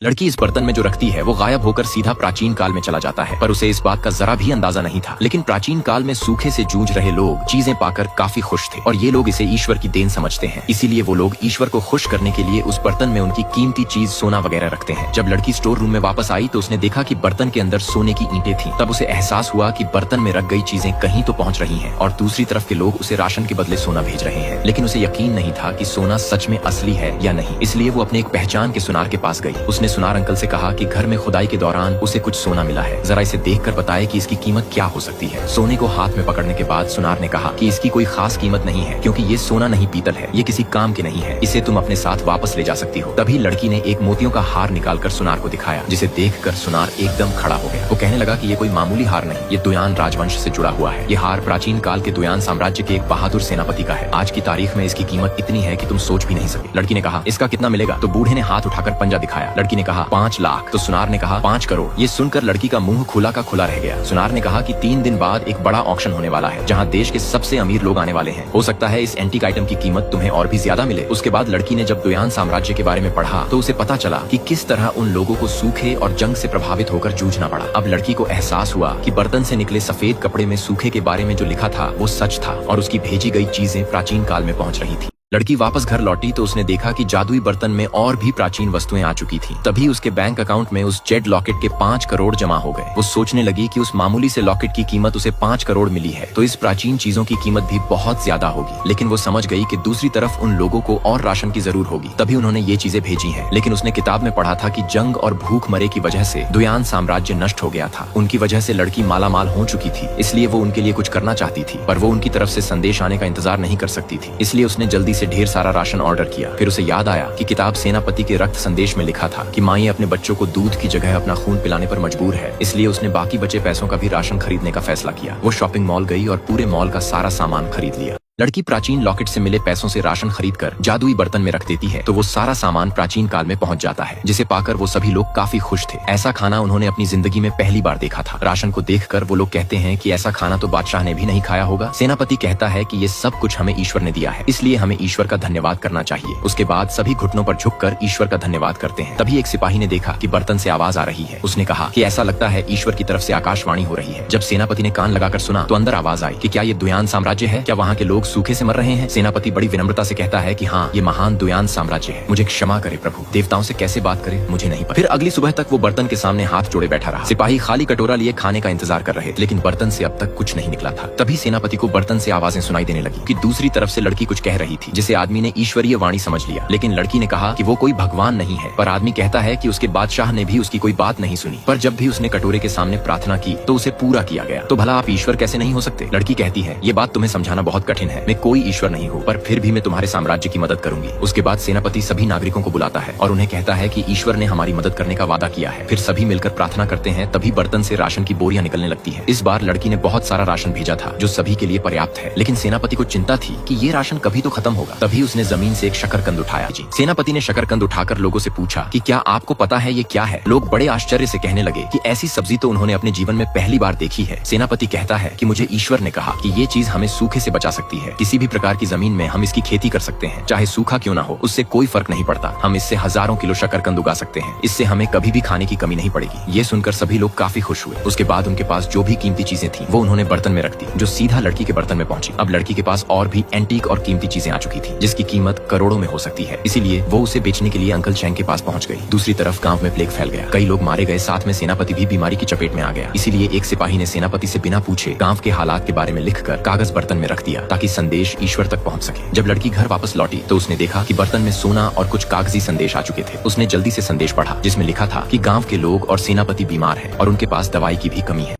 लड़की इस बर्तन में जो रखती है वो गायब होकर सीधा प्राचीन काल में चला जाता है, पर उसे इस बात का जरा भी अंदाजा नहीं था। लेकिन प्राचीन काल में सूखे से जूझ रहे लोग चीजें पाकर काफी खुश थे और ये लोग इसे ईश्वर की देन समझते हैं। इसीलिए वो लोग ईश्वर को खुश करने के लिए उस बर्तन में उनकी कीमती चीज सोना वगैरह रखते हैं। जब लड़की स्टोर रूम में वापस आई तो उसने देखा कि बर्तन के अंदर सोने की ईंटें थी। तब उसे एहसास हुआ कि बर्तन में रख गई चीजें कहीं तो पहुंच रही हैं और दूसरी तरफ के लोग उसे राशन के बदले सोना भेज रहे हैं। लेकिन उसे यकीन नहीं था कि सोना सच में असली है या नहीं। इसलिए वो अपने एक पहचान के सुनार के पास गई। उसने सुनार अंकल से कहा कि घर में खुदाई के दौरान उसे कुछ सोना मिला है, जरा इसे देखकर बताए कि इसकी कीमत क्या हो सकती है। सोने को हाथ में पकड़ने के बाद सुनार ने कहा कि इसकी कोई खास कीमत नहीं है, क्योंकि ये सोना नहीं पीतल है, ये किसी काम के नहीं है, इसे तुम अपने साथ वापस ले जा सकती हो। तभी लड़की ने एक मोतियों का हार निकालकर सुनार को दिखाया, जिसे देखकर सुनार एकदम खड़ा हो गया। वो कहने लगा कि ये कोई मामूली हार नहीं, ये दुयान राजवंश से जुड़ा हुआ है। ये हार प्राचीन काल के दुयान साम्राज्य के एक बहादुर सेनापति का है। आज की तारीख में इसकी कीमत इतनी है कि तुम सोच भी नहीं सके। लड़की ने कहा, इसका कितना मिलेगा? तो बूढ़े ने हाथ उठाकर पंजा दिखाया। लड़की ने कहा 5 लाख। तो सुनार ने कहा 5 करोड़। ये सुनकर लड़की का मुंह खुला का खुला रह गया। सुनार ने कहा कि 3 दिन बाद एक बड़ा ऑक्शन होने वाला है, जहाँ देश के सबसे अमीर लोग आने वाले हैं। हो सकता है इस एंटीक आइटम की कीमत तुम्हें और भी ज्यादा मिले। उसके बाद लड़की ने जब दुयान साम्राज्य के बारे में पढ़ा तो उसे पता चला कि किस तरह उन लोगों को सूखे और जंग से प्रभावित होकर जूझना पड़ा। अब लड़की को एहसास हुआ कि बर्तन से निकले सफेद कपड़े में सूखे के बारे में जो लिखा था वो सच था और उसकी भेजी गई चीजें प्राचीन काल में पहुंच रही थी। लड़की वापस घर लौटी तो उसने देखा कि जादुई बर्तन में और भी प्राचीन वस्तुएं आ चुकी थीं। तभी उसके बैंक अकाउंट में उस जेड लॉकेट के 5 करोड़ जमा हो गए। वो सोचने लगी कि उस मामूली से लॉकेट की कीमत उसे 5 करोड़ मिली है, तो इस प्राचीन चीजों की कीमत भी बहुत ज्यादा होगी। लेकिन वो समझ गई कि दूसरी तरफ उन लोगों को और राशन की जरूर होगी, तभी उन्होंने ये चीजें भेजी हैं। लेकिन उसने किताब में पढ़ा था कि जंग और भूख मरे की वजह से दुयान साम्राज्य नष्ट हो गया था। उनकी वजह से लड़की मालामाल हो चुकी थी, इसलिए वो उनके लिए कुछ करना चाहती थी, पर वो उनकी तरफ से संदेश आने का इंतजार नहीं कर सकती थी। इसलिए उसने जल्दी से ढेर सारा राशन ऑर्डर किया। फिर उसे याद आया कि किताब सेनापति के रक्त संदेश में लिखा था कि माई अपने बच्चों को दूध की जगह अपना खून पिलाने पर मजबूर है। इसलिए उसने बाकी बचे पैसों का भी राशन खरीदने का फैसला किया। वो शॉपिंग मॉल गई और पूरे मॉल का सारा सामान खरीद लिया। लड़की प्राचीन लॉकेट से मिले पैसों से राशन खरीदकर जादुई बर्तन में रख देती है, तो वो सारा सामान प्राचीन काल में पहुंच जाता है, जिसे पाकर वो सभी लोग काफी खुश थे। ऐसा खाना उन्होंने अपनी जिंदगी में पहली बार देखा था। राशन को देखकर वो लोग कहते हैं कि ऐसा खाना तो बादशाह ने भी नहीं खाया होगा। सेनापति कहता है कि ये सब कुछ हमें ईश्वर ने दिया है, इसलिए हमें ईश्वर का धन्यवाद करना चाहिए। उसके बाद सभी घुटनों पर झुककर ईश्वर का धन्यवाद करते हैं। तभी एक सिपाही ने देखा कि बर्तन से आवाज आ रही है। उसने कहा कि ऐसा लगता है ईश्वर की तरफ से आकाशवाणी हो रही है। जब सेनापति ने कान लगाकर सुना तो अंदर आवाज आई कि क्या ये दुयान साम्राज्य है? क्या वहाँ के लोग सूखे से मर रहे हैं? सेनापति बड़ी विनम्रता से कहता है कि हाँ, ये महान दुयान साम्राज्य है। मुझे क्षमा करे प्रभु, देवताओं से कैसे बात करे मुझे नहीं पता। फिर अगली सुबह तक वो बर्तन के सामने हाथ जोड़े बैठा रहा। सिपाही खाली कटोरा लिए खाने का इंतजार कर रहे थे, लेकिन बर्तन से अब तक कुछ नहीं निकला था। तभी सेनापति को बर्तन से आवाजें सुनाई देने लगी कि दूसरी तरफ से लड़की कुछ कह रही थी, जिसे आदमी ने ईश्वरीय वाणी समझ लिया। लेकिन लड़की ने कहा कि वो कोई भगवान नहीं है, पर आदमी कहता है कि उसके बादशाह ने भी उसकी कोई बात नहीं सुनी। पर जब भी उसने कटोरे के सामने प्रार्थना की तो उसे पूरा किया गया। तो भला आप ईश्वर कैसे नहीं हो सकते? लड़की कहती है, ये बात तुम्हें समझाना बहुत कठिन है। मैं कोई ईश्वर नहीं हूँ, पर फिर भी मैं तुम्हारे साम्राज्य की मदद करूंगी। उसके बाद सेनापति सभी नागरिकों को बुलाता है और उन्हें कहता है कि ईश्वर ने हमारी मदद करने का वादा किया है। फिर सभी मिलकर प्रार्थना करते हैं। तभी बर्तन से राशन की बोरियां निकलने लगती है। इस बार लड़की ने बहुत सारा राशन भेजा था, जो सभी के लिए पर्याप्त है। लेकिन सेनापति को चिंता थी कि ये राशन कभी तो खत्म होगा। तभी उसने जमीन से एक शकरकंद उठाया। जी, सेनापति ने शकरकंद उठाकर लोगों से पूछा कि क्या आपको पता है ये क्या है? लोग बड़े आश्चर्य से कहने लगे कि ऐसी सब्जी तो उन्होंने अपने जीवन में पहली बार देखी है। सेनापति कहता है कि मुझे ईश्वर ने कहा कि ये चीज हमें सूखे से बचा सकती है। किसी भी प्रकार की जमीन में हम इसकी खेती कर सकते हैं, चाहे सूखा क्यों ना हो, उससे कोई फर्क नहीं पड़ता। हम इससे हजारों किलो शकरकंद उगा सकते हैं। इससे हमें कभी भी खाने की कमी नहीं पड़ेगी। ये सुनकर सभी लोग काफी खुश हुए। उसके बाद उनके पास जो भी कीमती चीजें थी वो उन्होंने बर्तन में रख दी, जो सीधा लड़की के बर्तन में पहुंची। अब लड़की के पास और भी एंटीक और कीमती चीजें आ चुकी थी, जिसकी कीमत करोड़ों में हो सकती है। इसीलिए वो उसे बेचने के लिए अंकल चैंग के पास पहुंच गई। दूसरी तरफ गांव में प्लेग फैल गया। कई लोग मारे गए, साथ में सेनापति भी बीमारी की चपेट में आ गया। इसीलिए एक सिपाही ने सेनापति से बिना पूछे गांव के हालात के बारे में लिखकर कागज बर्तन में रख दिया, ताकि संदेश ईश्वर तक पहुंच सके। जब लड़की घर वापस लौटी तो उसने देखा कि बर्तन में सोना और कुछ कागजी संदेश आ चुके थे। उसने जल्दी से संदेश पढ़ा, जिसमें लिखा था कि गांव के लोग और सेनापति बीमार हैं और उनके पास दवाई की भी कमी है।